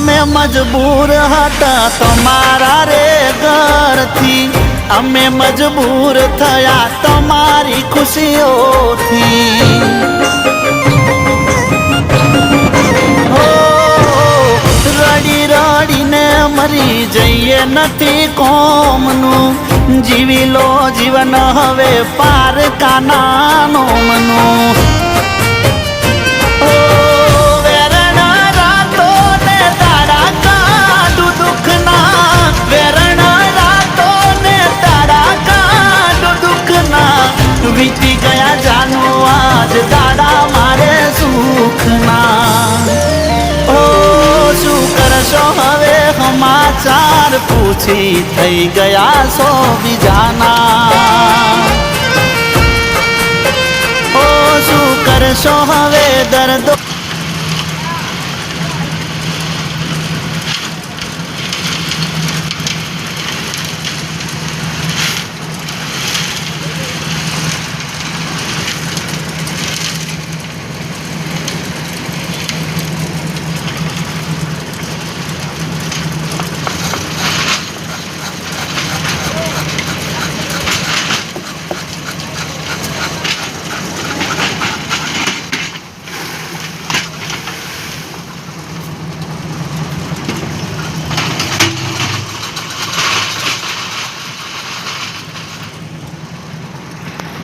અમે મજબૂર હતા તમારા રે ઘરથી, અમે મજબૂર થયા તમારી ખુશીઓથી। રડી રડીને મરી જઈએ નથી કોમનું, જીવી લો જીવન હવે પારકાનાનો મનું। વીતી ગયા જાનો આજ દાડા મારે સુખના। ઓ શું કરશો હવે સમાચાર પૂછી થઈ ગયા સો બીજાના। ઓ શું કરશો હવે દર્દો